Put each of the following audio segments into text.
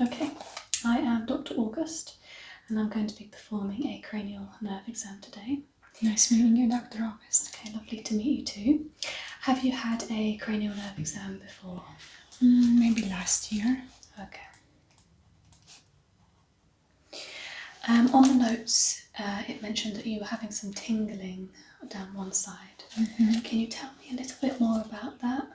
Okay, I am Dr. August and I'm going to be performing a cranial nerve exam today. Nice meeting you, Dr. August. Okay, lovely to meet you too. Have you had a cranial nerve exam before? Maybe last year. Okay. On the notes, it mentioned that you were having some tingling down one side. Can you tell me a little bit more about that?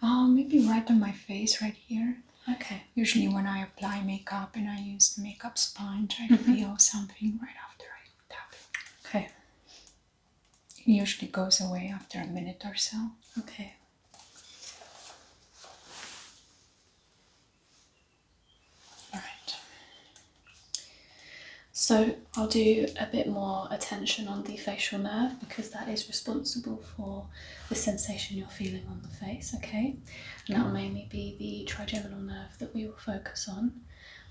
Maybe right on my face, right here. Okay. Usually when I apply makeup and I use the makeup sponge, I feel something right after I tap it. Okay. It usually goes away after a minute or so. Okay. Alright. So I'll do a bit more attention on the facial nerve because that is responsible for the sensation you're feeling on the face, okay? And that will mainly be the trigeminal nerve that we will focus on,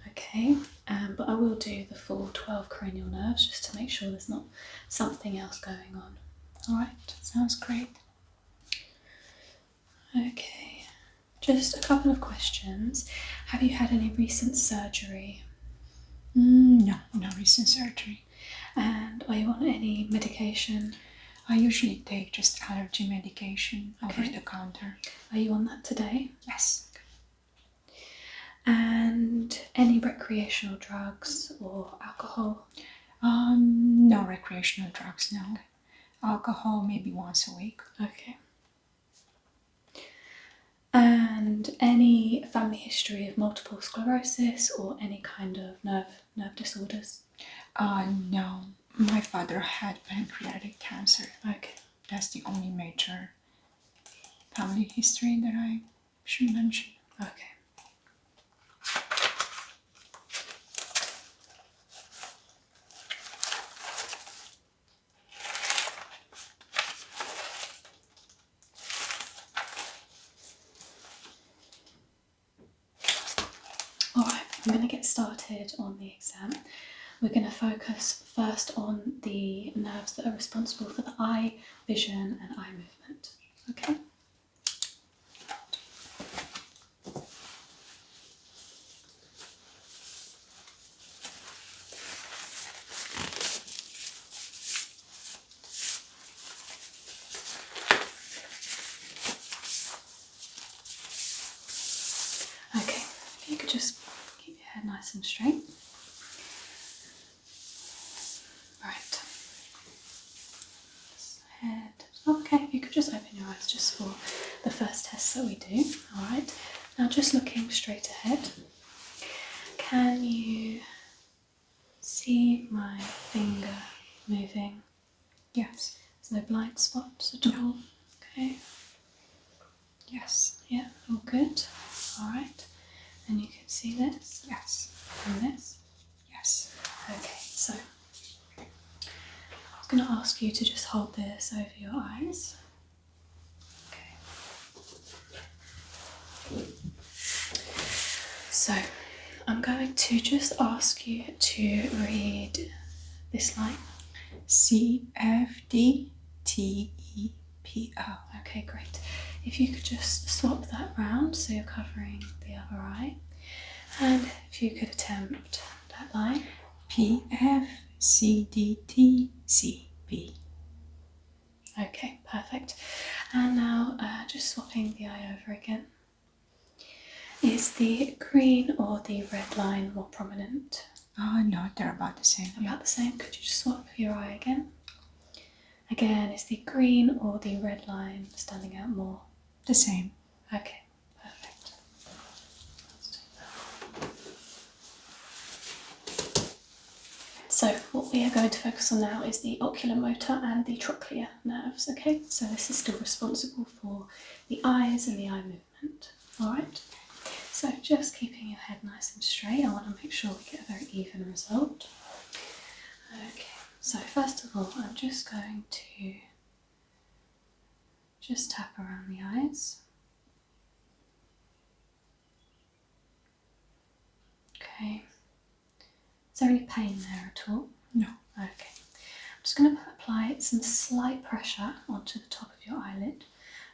okay? But I will do the full 12 cranial nerves just to make sure there's not something else going on. Alright? Sounds great. Okay. Just a couple of questions. Have you had any recent surgery? No recent surgery. And are you on any medication? I usually take just allergy medication over the counter. Are you on that today? Yes. And any recreational drugs or alcohol? No recreational drugs, no. Alcohol maybe once a week. Okay. And any family history of multiple sclerosis or any kind of nerve disorders? No. My father had pancreatic cancer. Okay. That's the only major family history that I should mention. Okay. Alright, I'm going to get started on the exam. We're going to focus first on the nerves that are responsible for the eye, vision and eye movement. Okay? Okay, if you could just keep your head nice and straight. Right. Head. Okay, if you could just open your eyes just for the first test that we do. Alright. Now just looking straight ahead. Can you see my finger moving? Yes. There's no blind spots at all? Okay. Yes. Yeah, all good. Alright. And you can see this? Yes. And this? Yes. Okay, so I'm going to ask you to just hold this over your eyes. Okay. So I'm going to just ask you to read this line. CFDTEPO. Okay, great. If you could just swap that round so you're covering the other eye. And if you could attempt that line. PFCDTCP. Okay, perfect. And now just swapping the eye over again. Is the green or the red line more prominent? No, they're about the same. About the same. Could you just swap your eye again? Again, is the green or the red line standing out more? The same. Okay, perfect. Let's do that. So what we are going to focus on now is the oculomotor and the trochlear nerves, okay? So this is still responsible for the eyes and the eye movement, alright? So just keeping your head nice and straight, I want to make sure we get a very even result. Okay, so first of all, I'm just going to just tap around the eyes. Okay. Is there any pain there at all? No. Okay. I'm just going to apply some slight pressure onto the top of your eyelid.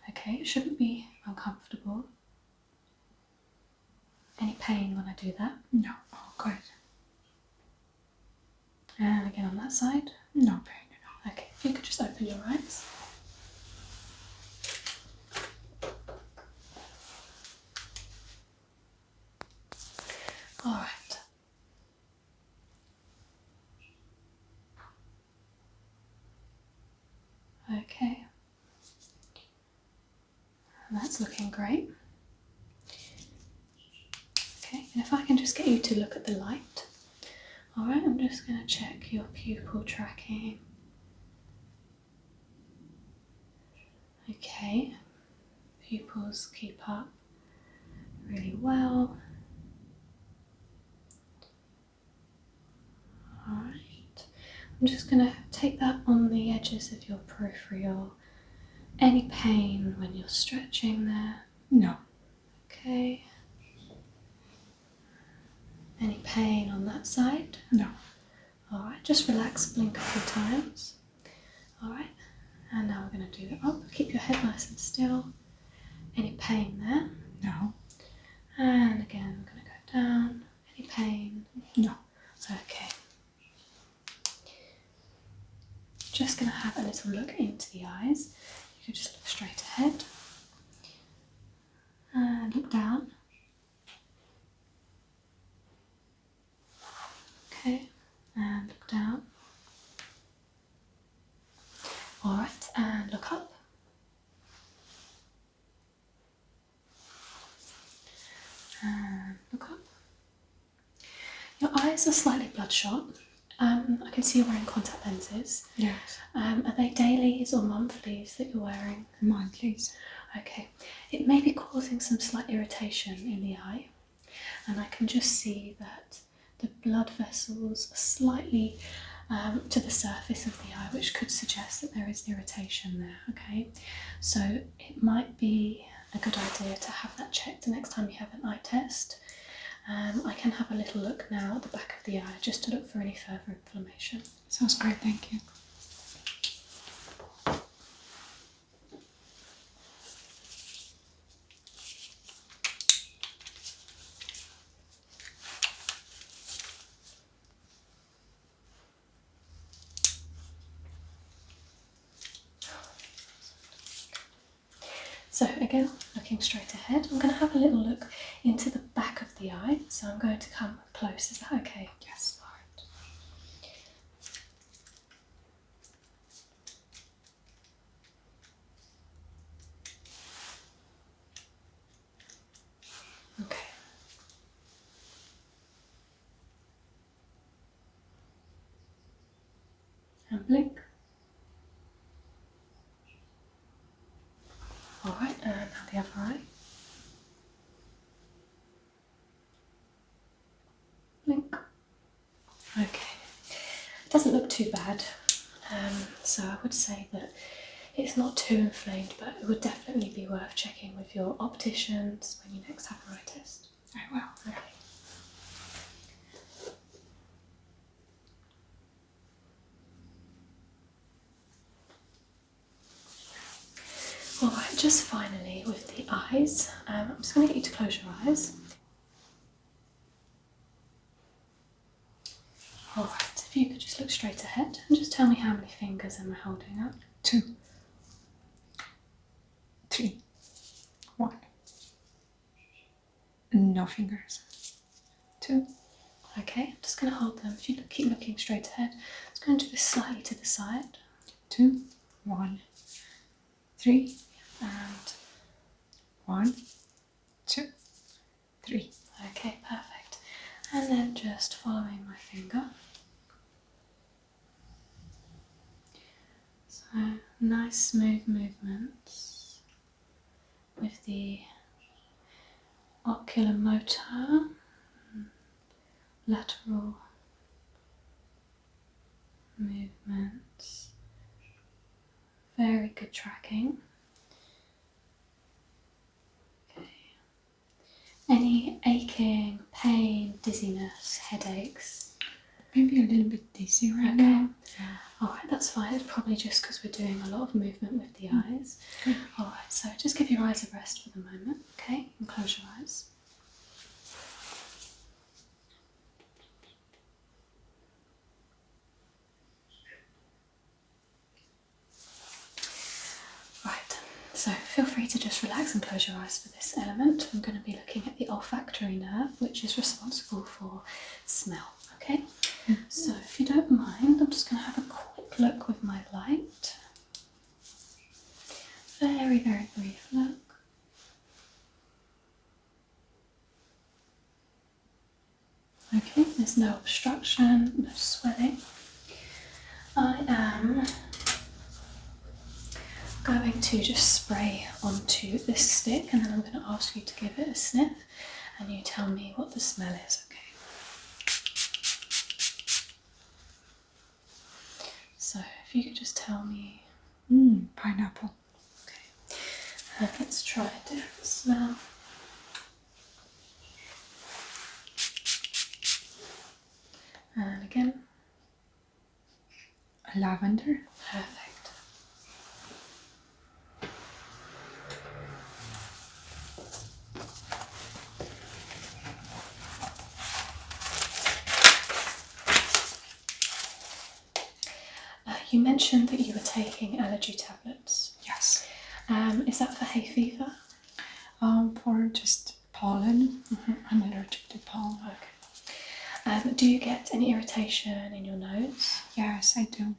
Okay, it shouldn't be uncomfortable. any pain when I do that? No. Oh, good. And again on that side? No pain at all. Okay, if you could just open your eyes. Alright. Okay. That's looking great. Okay, and if I can just get you to look at the light. Alright, I'm just going to check your pupil tracking. Okay, pupils keep up really well. Alright, I'm just going to take that on the edges of your peripheral. Any pain when you're stretching there? No. Okay. Any pain on that side? No. Alright, just relax, blink a few times. Alright, and now we're going to do it up. Keep your head nice and still. Any pain there? No. And again, we're going to go down. Any pain? No. Okay. Just going to have a little look into the eyes. You could just look straight ahead. And look down. Okay, and look down. Alright, and look up. And look up. Your eyes are slightly bloodshot. I can see you're wearing contact lenses. Yes. Are they dailies or monthlies that you're wearing? Monthlies. Okay, it may be causing some slight irritation in the eye, and I can just see that the blood vessels are slightly to the surface of the eye, which could suggest that there is irritation there. Okay, so it might be a good idea to have that checked the next time you have an eye test. I can have a little look now at the back of the eye just to look for any further inflammation. Sounds great, thank you. So again, looking straight ahead, I'm going to have a little look into the back of the eye. So I'm going to come close. Is that okay? Yes. All right. Okay. And blink. Alright, and now the other eye. Blink. Okay. Doesn't look too bad. So I would say that it's not too inflamed, but it would definitely be worth checking with your opticians when you next have an eye test. I will. Okay. Alright, just finally with the eyes, I'm just going to get you to close your eyes. Alright, if you could just look straight ahead and just tell me how many fingers am I holding up? 2, 3, 1. No fingers. 2. Okay, I'm just going to hold them. If you keep looking straight ahead, it's going to do this slightly to the side. 2, 1, 3, And 1, 2, 3. okay, perfect. And then just following my finger. So nice smooth movements with the oculomotor, lateral movements. Very good tracking. Okay. Any aching, pain, dizziness, headaches? Maybe a little bit dizzy right Okay. now. Alright, that's fine. It's probably just because we're doing a lot of movement with the eyes. Good. Alright, so just give your eyes a rest for the moment, okay? And close your eyes. feel free to just relax and close your eyes for this element. I'm going to be looking at the olfactory nerve, which is responsible for smell, okay? So if you don't mind, I'm just going to have a quick look with my light. Very, very brief look. Okay, there's no obstruction, no swelling. I am going to just spray onto this stick, and then I'm going to ask you to give it a sniff and you tell me what the smell is, okay? So if you could just tell me. Pineapple. Okay, let's try a different smell. And again. Lavender. Perfect. You mentioned that you were taking allergy tablets. Yes. Is that for hay fever? For just pollen. I'm allergic to pollen. Okay. Do you get any irritation in your nose? Yes, I do.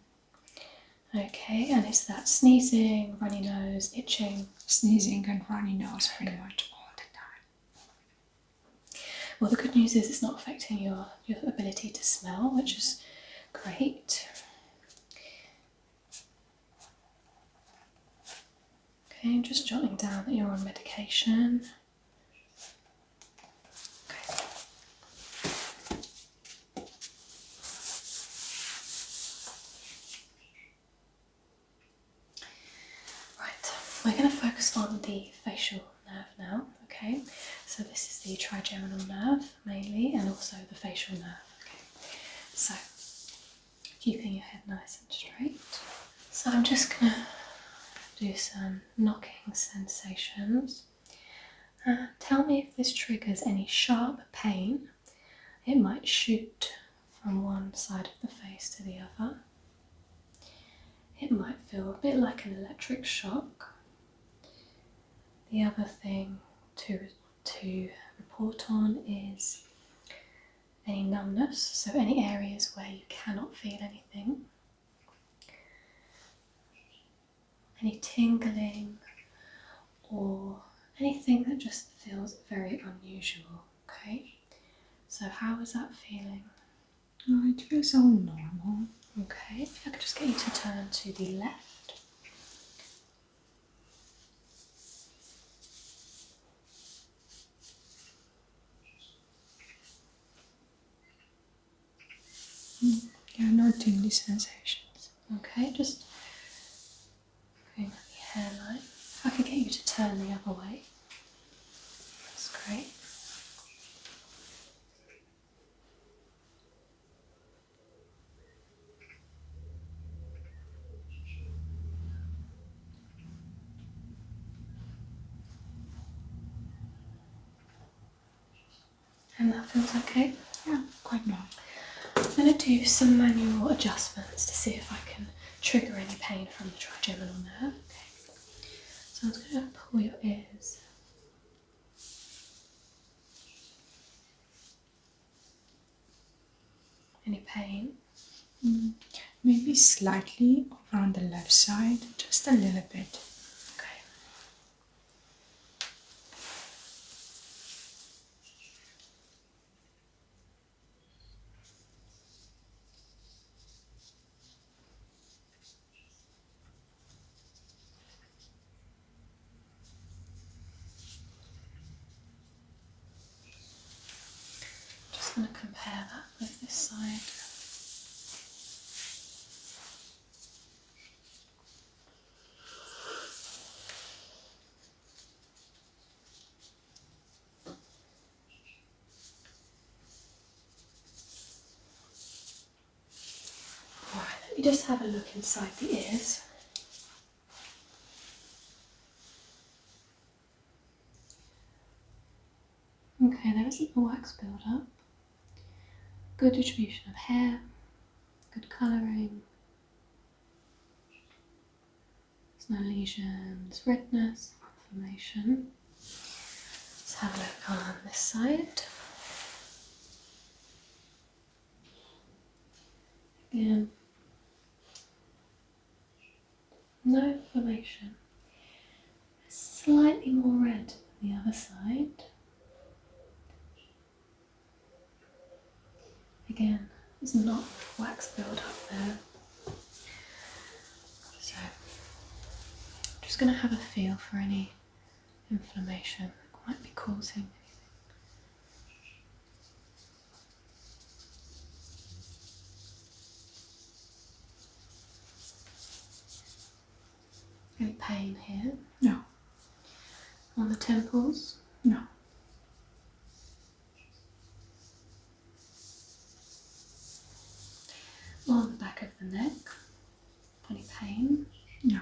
Okay, and is that sneezing, runny nose, itching? Sneezing and runny nose pretty much all the time. Well, the good news is it's not affecting your ability to smell, which is great. Okay, I'm just jotting down that you're on medication. Okay. Right, we're going to focus on the facial nerve now, okay? So this is the trigeminal nerve mainly, and also the facial nerve, okay? So, keeping your head nice and straight. So I'm just going to do some knocking sensations. Tell me if this triggers any sharp pain. It might shoot from one side of the face to the other. It might feel a bit like an electric shock. The other thing to report on is any numbness, so any areas where you cannot feel anything. Any tingling or anything that just feels very unusual, okay? So how is that feeling? Oh, it feels all normal. Okay, if I could just get you to turn to the left. Yeah, no tingly sensations. Okay, just going at the hairline. If I could get you to turn the other way. That's great. And that feels okay? Yeah, quite normal. I'm going to do some manual adjustments to see if I can trigger any pain from the trigeminal nerve. Okay. So I'm just going to pull your ears. Any pain? Maybe slightly over on the left side, just a little bit. Okay. Just going to compare that with this side. Alright, let me just have a look inside the ears. Okay, there isn't a wax build-up. Good distribution of hair, good colouring. There's no lesions, redness. inflammation. Let's have a look on this side. Again, no inflammation. Slightly more red than the other side. Again, there's not wax build up there. So, I'm just going to have a feel for any inflammation that might be causing any pain here. No. On the temples? No. On the back of the neck? Any pain? No.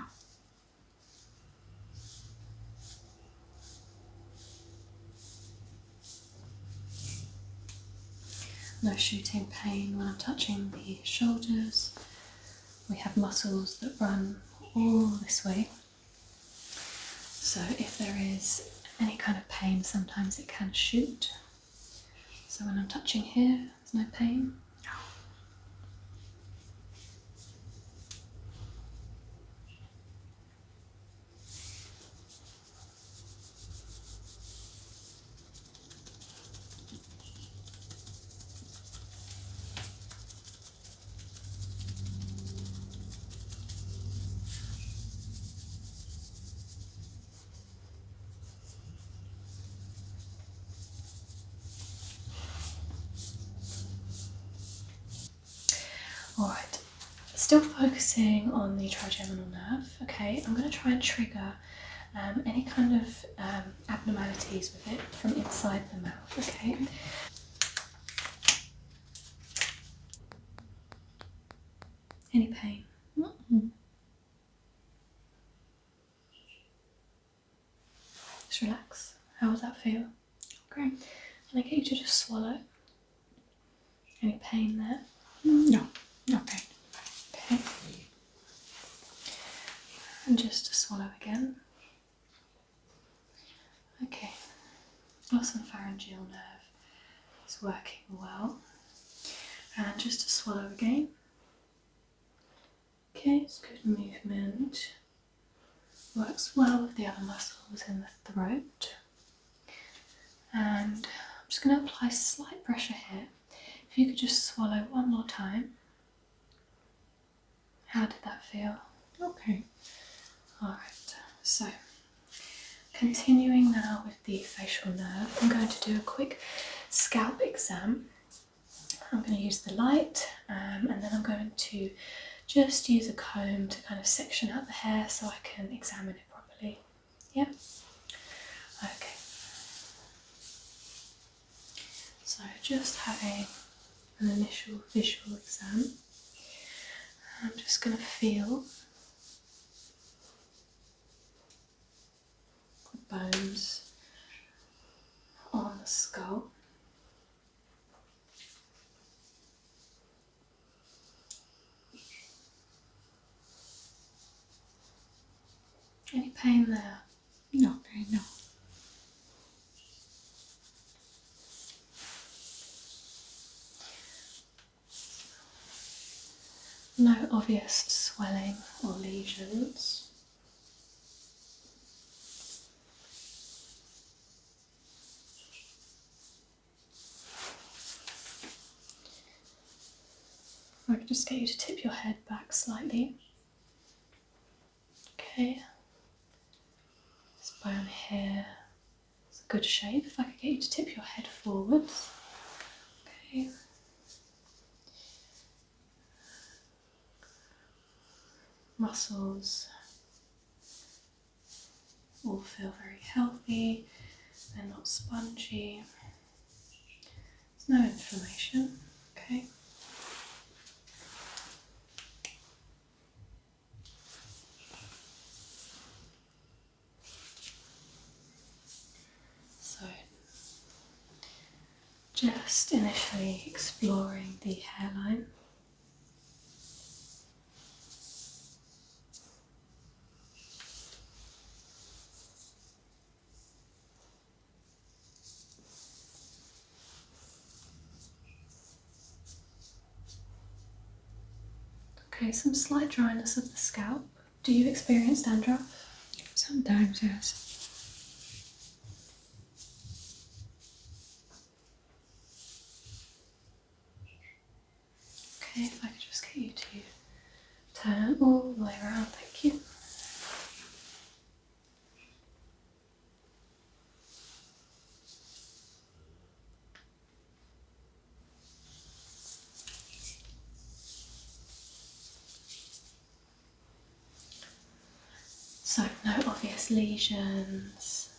No shooting pain when I'm touching the shoulders. We have muscles that run all this way. So if there is any kind of pain, sometimes it can shoot. So when I'm touching here, there's no pain. No. Alright, still focusing on the trigeminal nerve. Okay, I'm going to try and trigger any kind of abnormalities with it from inside the mouth. Okay. Any pain? Mm-mm. Just relax. How does that feel? Okay. Can I get you to just swallow? Any pain there? No. No pain. Okay. And just to swallow again. Okay. Glossompharyngeal nerve is working well. And just to swallow again. Okay, it's good movement. Works well with the other muscles in the throat. And I'm just going to apply slight pressure here. If you could just swallow one more time. How did that feel? Okay. Alright, so continuing now with the facial nerve, I'm going to do a quick scalp exam. I'm going to use the light and then I'm going to just use a comb to kind of section out the hair so I can examine it properly. Yeah? Okay. So just having an initial visual exam. I'm just going to feel the bones on the skull. Any pain there? No pain, no. No obvious swelling or lesions. I can just get you to tip your head back slightly. Okay. This bone here is a good shape. If I could get you to tip your head forwards. Okay. Muscles all feel very healthy. They're not spongy. There's no inflammation. Okay. So, just initially exploring the hairline. Okay, some slight dryness of the scalp. Do you experience dandruff? Sometimes, yes. Okay, if I could just get you to turn all the way around, thank you. So, no obvious lesions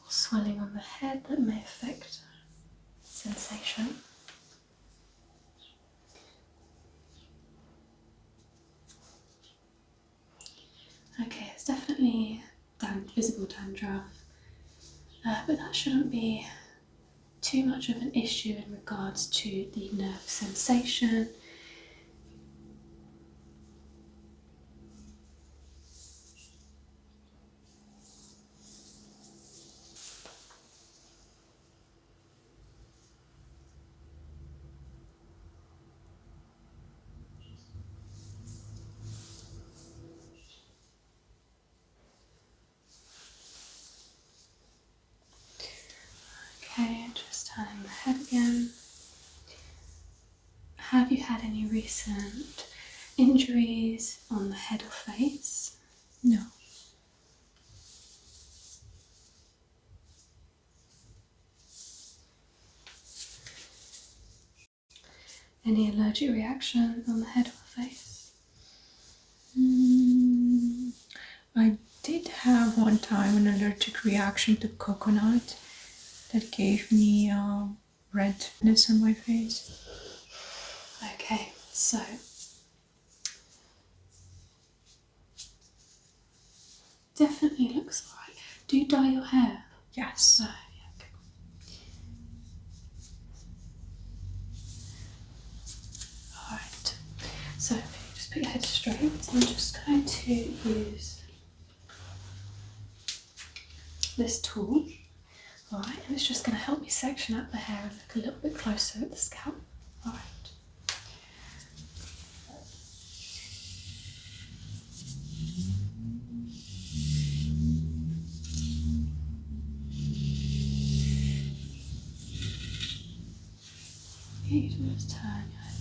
or swelling on the head that may affect sensation. Okay, it's definitely visible dandruff, but that shouldn't be too much of an issue in regards to the nerve sensation. Okay, just turning the head again. Have you had any recent injuries on the head or face? No. Any allergic reaction on the head or face? I did have one time an allergic reaction to coconut that gave me redness on my face. Okay, so definitely looks alright. Do you dye your hair? Yes. Oh, yeah, okay. Alright, so if you just put your head straight, I'm just going to use this tool. Alright, and it's just going to help me section out the hair and look a little bit closer at the scalp. Alright. You can just turn your head.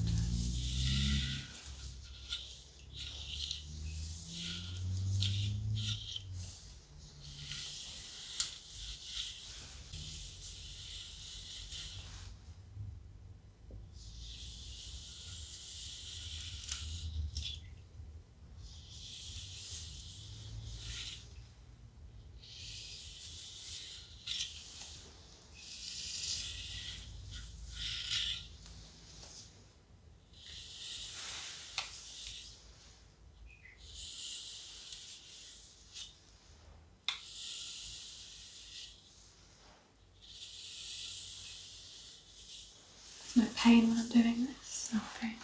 There's no pain when I'm doing this. No pain.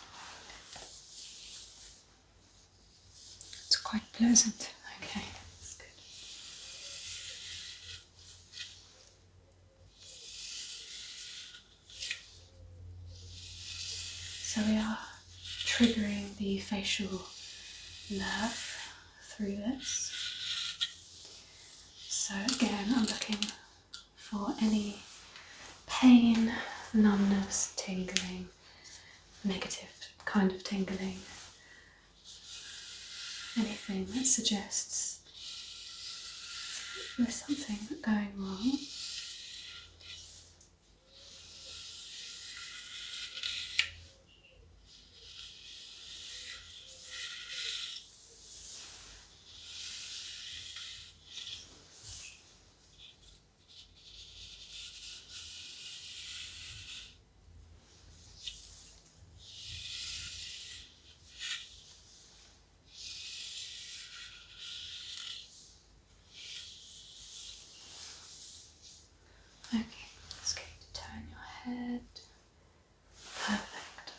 It's quite pleasant. Okay, that's good. So we are triggering the facial nerve through this. So again, I'm looking for any pain, numbness, tingling, negative kind of tingling, anything that suggests there's something going wrong. Okay, let's get you to turn your head. Perfect.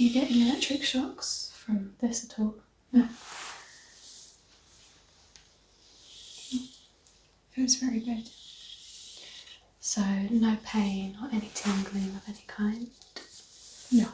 you getting electric shocks from this at all? No. Feels very good. So no pain or any tingling of any kind? No.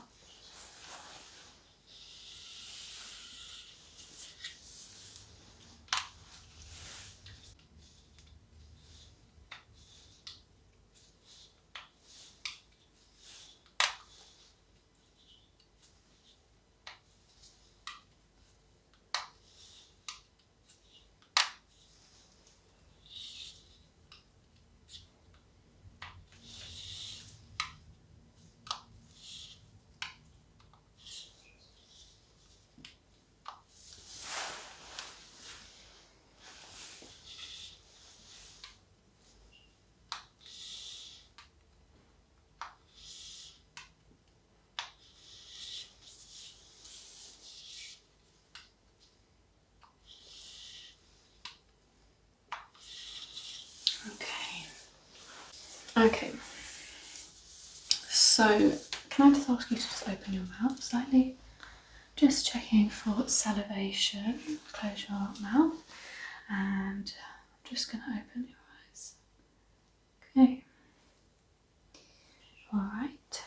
Okay, so can I just ask you to just open your mouth slightly? Just checking for salivation. Close your mouth and I'm just going to open your eyes. Okay, alright.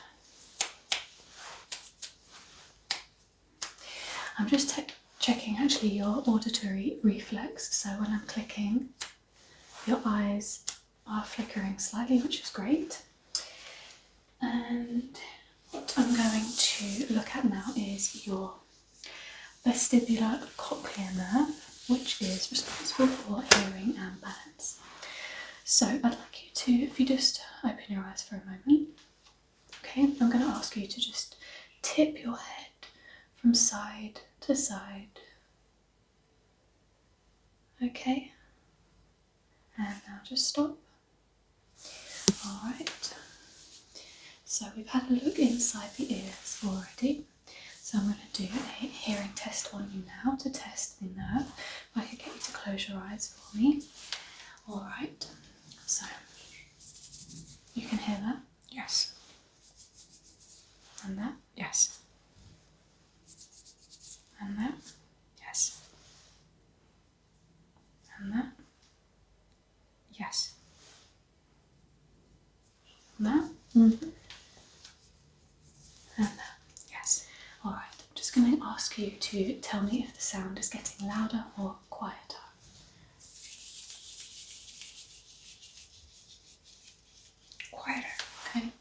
I'm just checking actually your auditory reflex, so when I'm clicking, your eyes are flickering slightly, which is great. And what I'm going to look at now is your vestibular cochlear nerve, which is responsible for hearing and balance. So I'd like you to, if you just open your eyes for a moment, okay, I'm going to ask you to just tip your head from side to side. Okay, and now just stop. Alright, so we've had a look inside the ears already, so I'm going to do a hearing test on you now to test the nerve. If I could get you to close your eyes for me. Alright, so you can hear that? Yes. And that? Yes. And that? Yes. And that? Yes. And that? Mm-hmm. And that? Yes. Alright, I'm just going to ask you to tell me if the sound is getting louder or quieter. Quieter. Okay.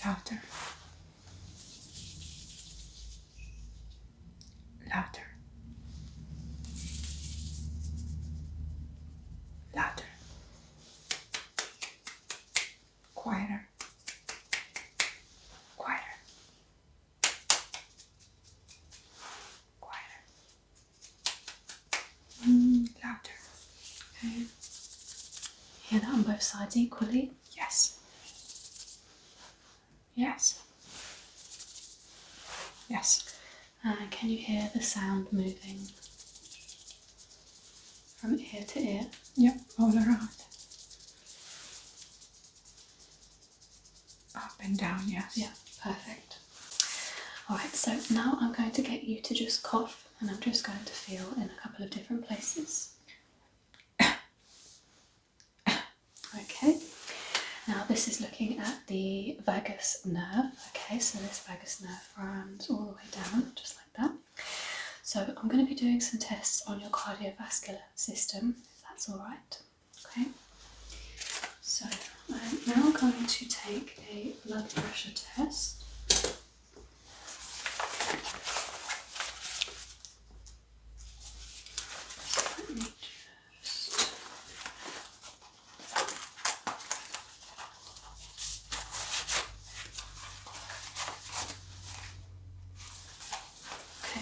Louder. Louder. Louder. Quieter. Quieter. Quieter. Louder. Okay. Hear that on both sides equally? Yes. Yes. Yes. And can you hear the sound moving from ear to ear? Yep, all around. Up and down, yes. Yeah, perfect. Alright, so now I'm going to get you to just cough, and I'm just going to feel in a couple of different places. Okay, now this is looking at the vagus nerve. Okay, so this vagus nerve runs all the way down, just like that. So I'm going to be doing some tests on your cardiovascular system, if that's alright. Okay, so I'm now going to take a blood pressure test. So let me just... Okay.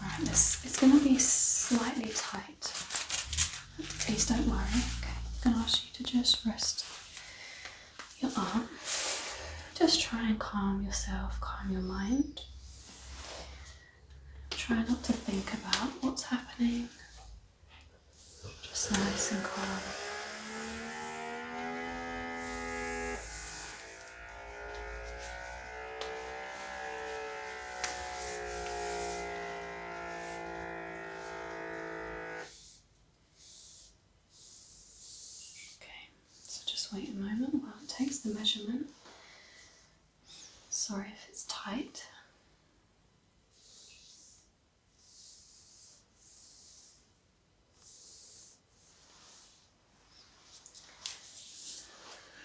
Right, this is going to be slightly tight. Please don't worry. Okay, I'm going to ask you to just rest your arm. Just try and calm yourself, calm your mind. Try not to think about what's happening. Just Just nice and calm. Okay, so just wait a moment while it takes the measurement. Sorry if it's tight.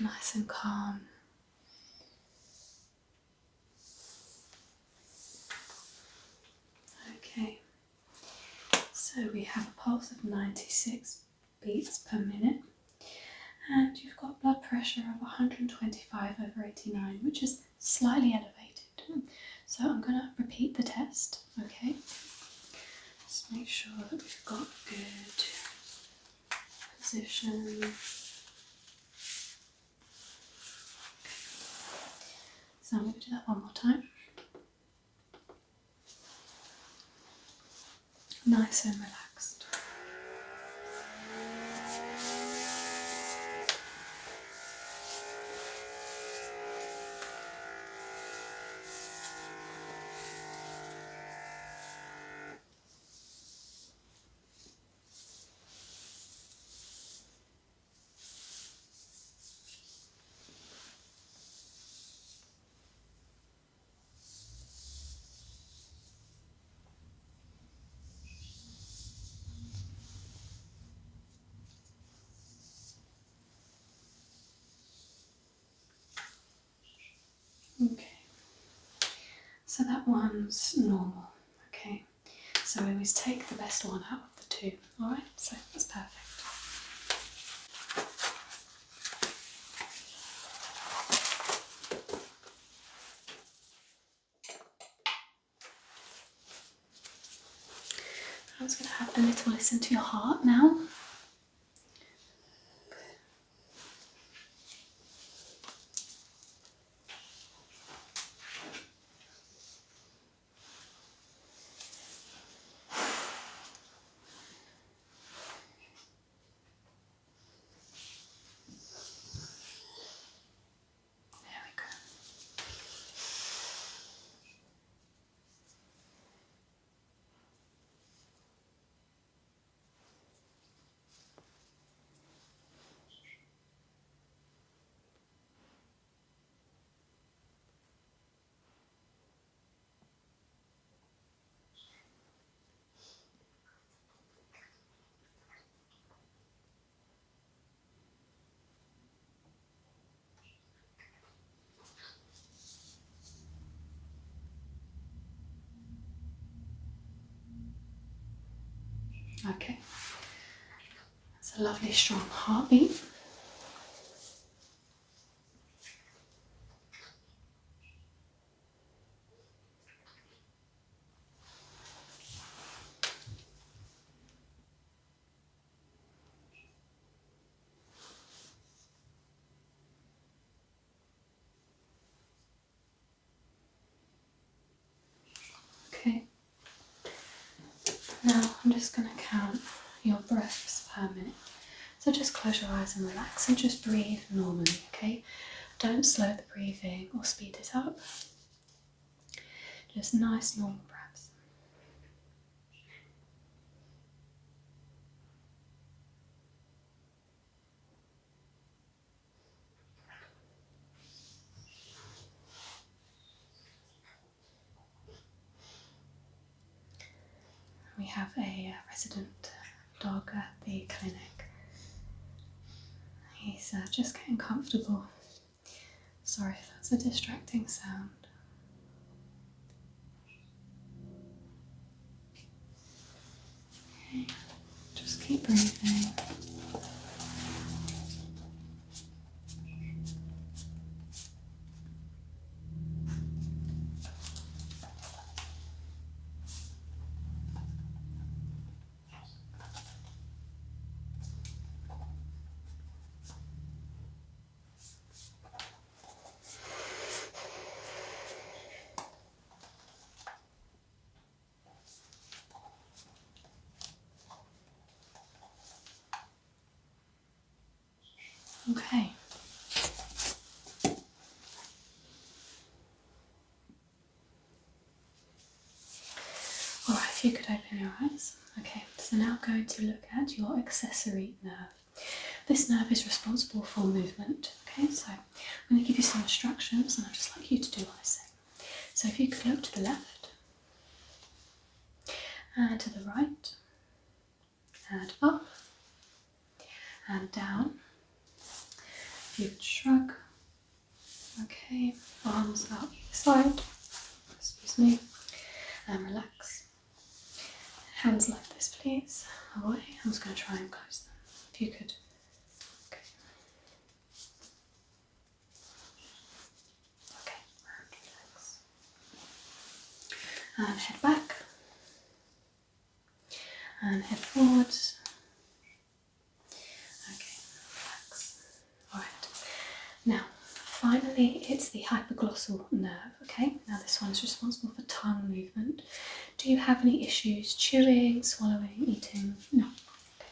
Nice and calm. Okay, so we have a pulse of 96 beats per minute, and you've got blood pressure of 125/89, which is slightly elevated. So I'm going to repeat the test, okay? Just make sure that we've got good position. Okay. So I'm going to do that one more time. Nice and relaxed. Okay, so that one's normal, okay? So we always take the best one out of the two, alright? So that's perfect. I'm just going to have a little listen to your heart now. There we go. Okay, that's a lovely strong heartbeat. Okay, now I'm just going to count your breaths per minute. So just close your eyes and relax and just breathe normally, okay? Don't slow the breathing or speed it up. Just nice normal breaths. We have a resident dog at the clinic. He's just getting comfortable. Sorry if that's a distracting sound. Okay, just keep breathing. Okay. Alright, if you could open your eyes. Okay, so now I'm going to look at your accessory nerve. This nerve is responsible for movement. Okay, so I'm going to give you some instructions and I'd just like you to do what I say. So if you could look to the left, and to the right, and up, and down. If you could shrug. Okay, arms out either side. Excuse me. And relax. Hands like this, please. Away. I'm just going to try and close them. If you could. Okay. Okay. Relax. And head back. And head forwards. Okay. Relax. Alright. Now, finally, it's the hypoglossal nerve, okay? Now this one is responsible for tongue movement. Do you have any issues chewing, swallowing, eating? No. Okay.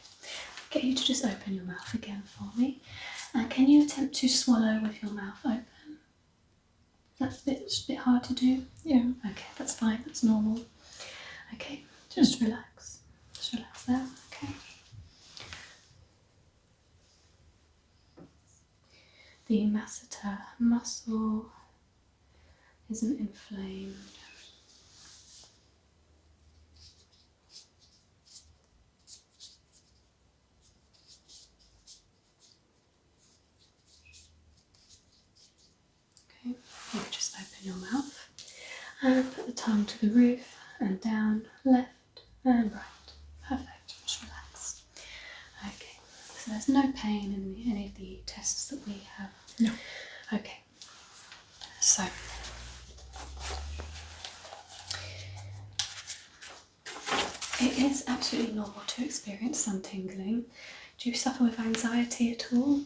Get you to just open your mouth again for me. And can you attempt to swallow with your mouth open? That's a bit hard to do? Yeah. Okay, that's fine, that's normal. Okay, just relax. Just relax there, okay? The masseter muscle isn't inflamed. Okay, you can just open your mouth and put the tongue to the roof and down, left and right. Perfect, just relax. Okay, so there's no pain in any of the tests that we have. No. Okay, so it is absolutely normal to experience some tingling. Do you suffer with anxiety at all?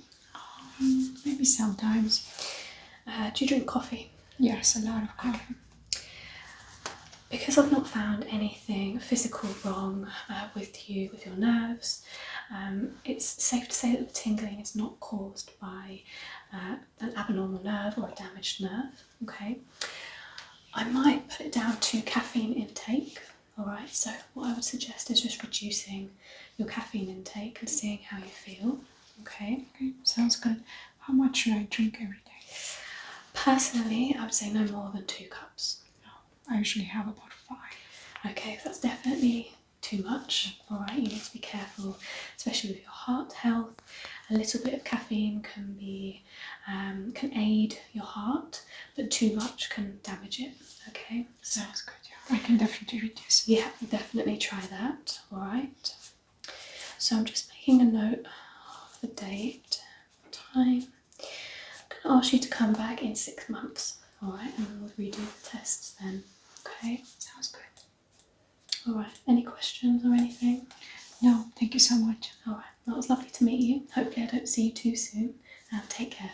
Maybe sometimes. Do you drink coffee? Yes, a lot of coffee. Because I've not found anything physical wrong with your nerves, it's safe to say that the tingling is not caused by an abnormal nerve or a damaged nerve, okay? I might put it down to caffeine intake, alright? So what I would suggest is just reducing your caffeine intake and seeing how you feel, okay? Okay, sounds good. How much should I drink every day? Personally, I would say no more than 2 cups. I usually have about 5. Okay, that's definitely too much. Alright, you need to be careful, especially with your heart health. A little bit of caffeine can aid your heart, but too much can damage it. Okay, so Sounds good, yeah. I can definitely reduce it. yeah, definitely try that. Alright. So I'm just making a note of the date, time. I'm going to ask you to come back in 6 months. Alright, and we'll redo the tests then. Okay, Sounds good. alright. Any questions or anything? No, thank you so much. Alright, well, it was lovely to meet you. Hopefully I don't see you too soon. And take care.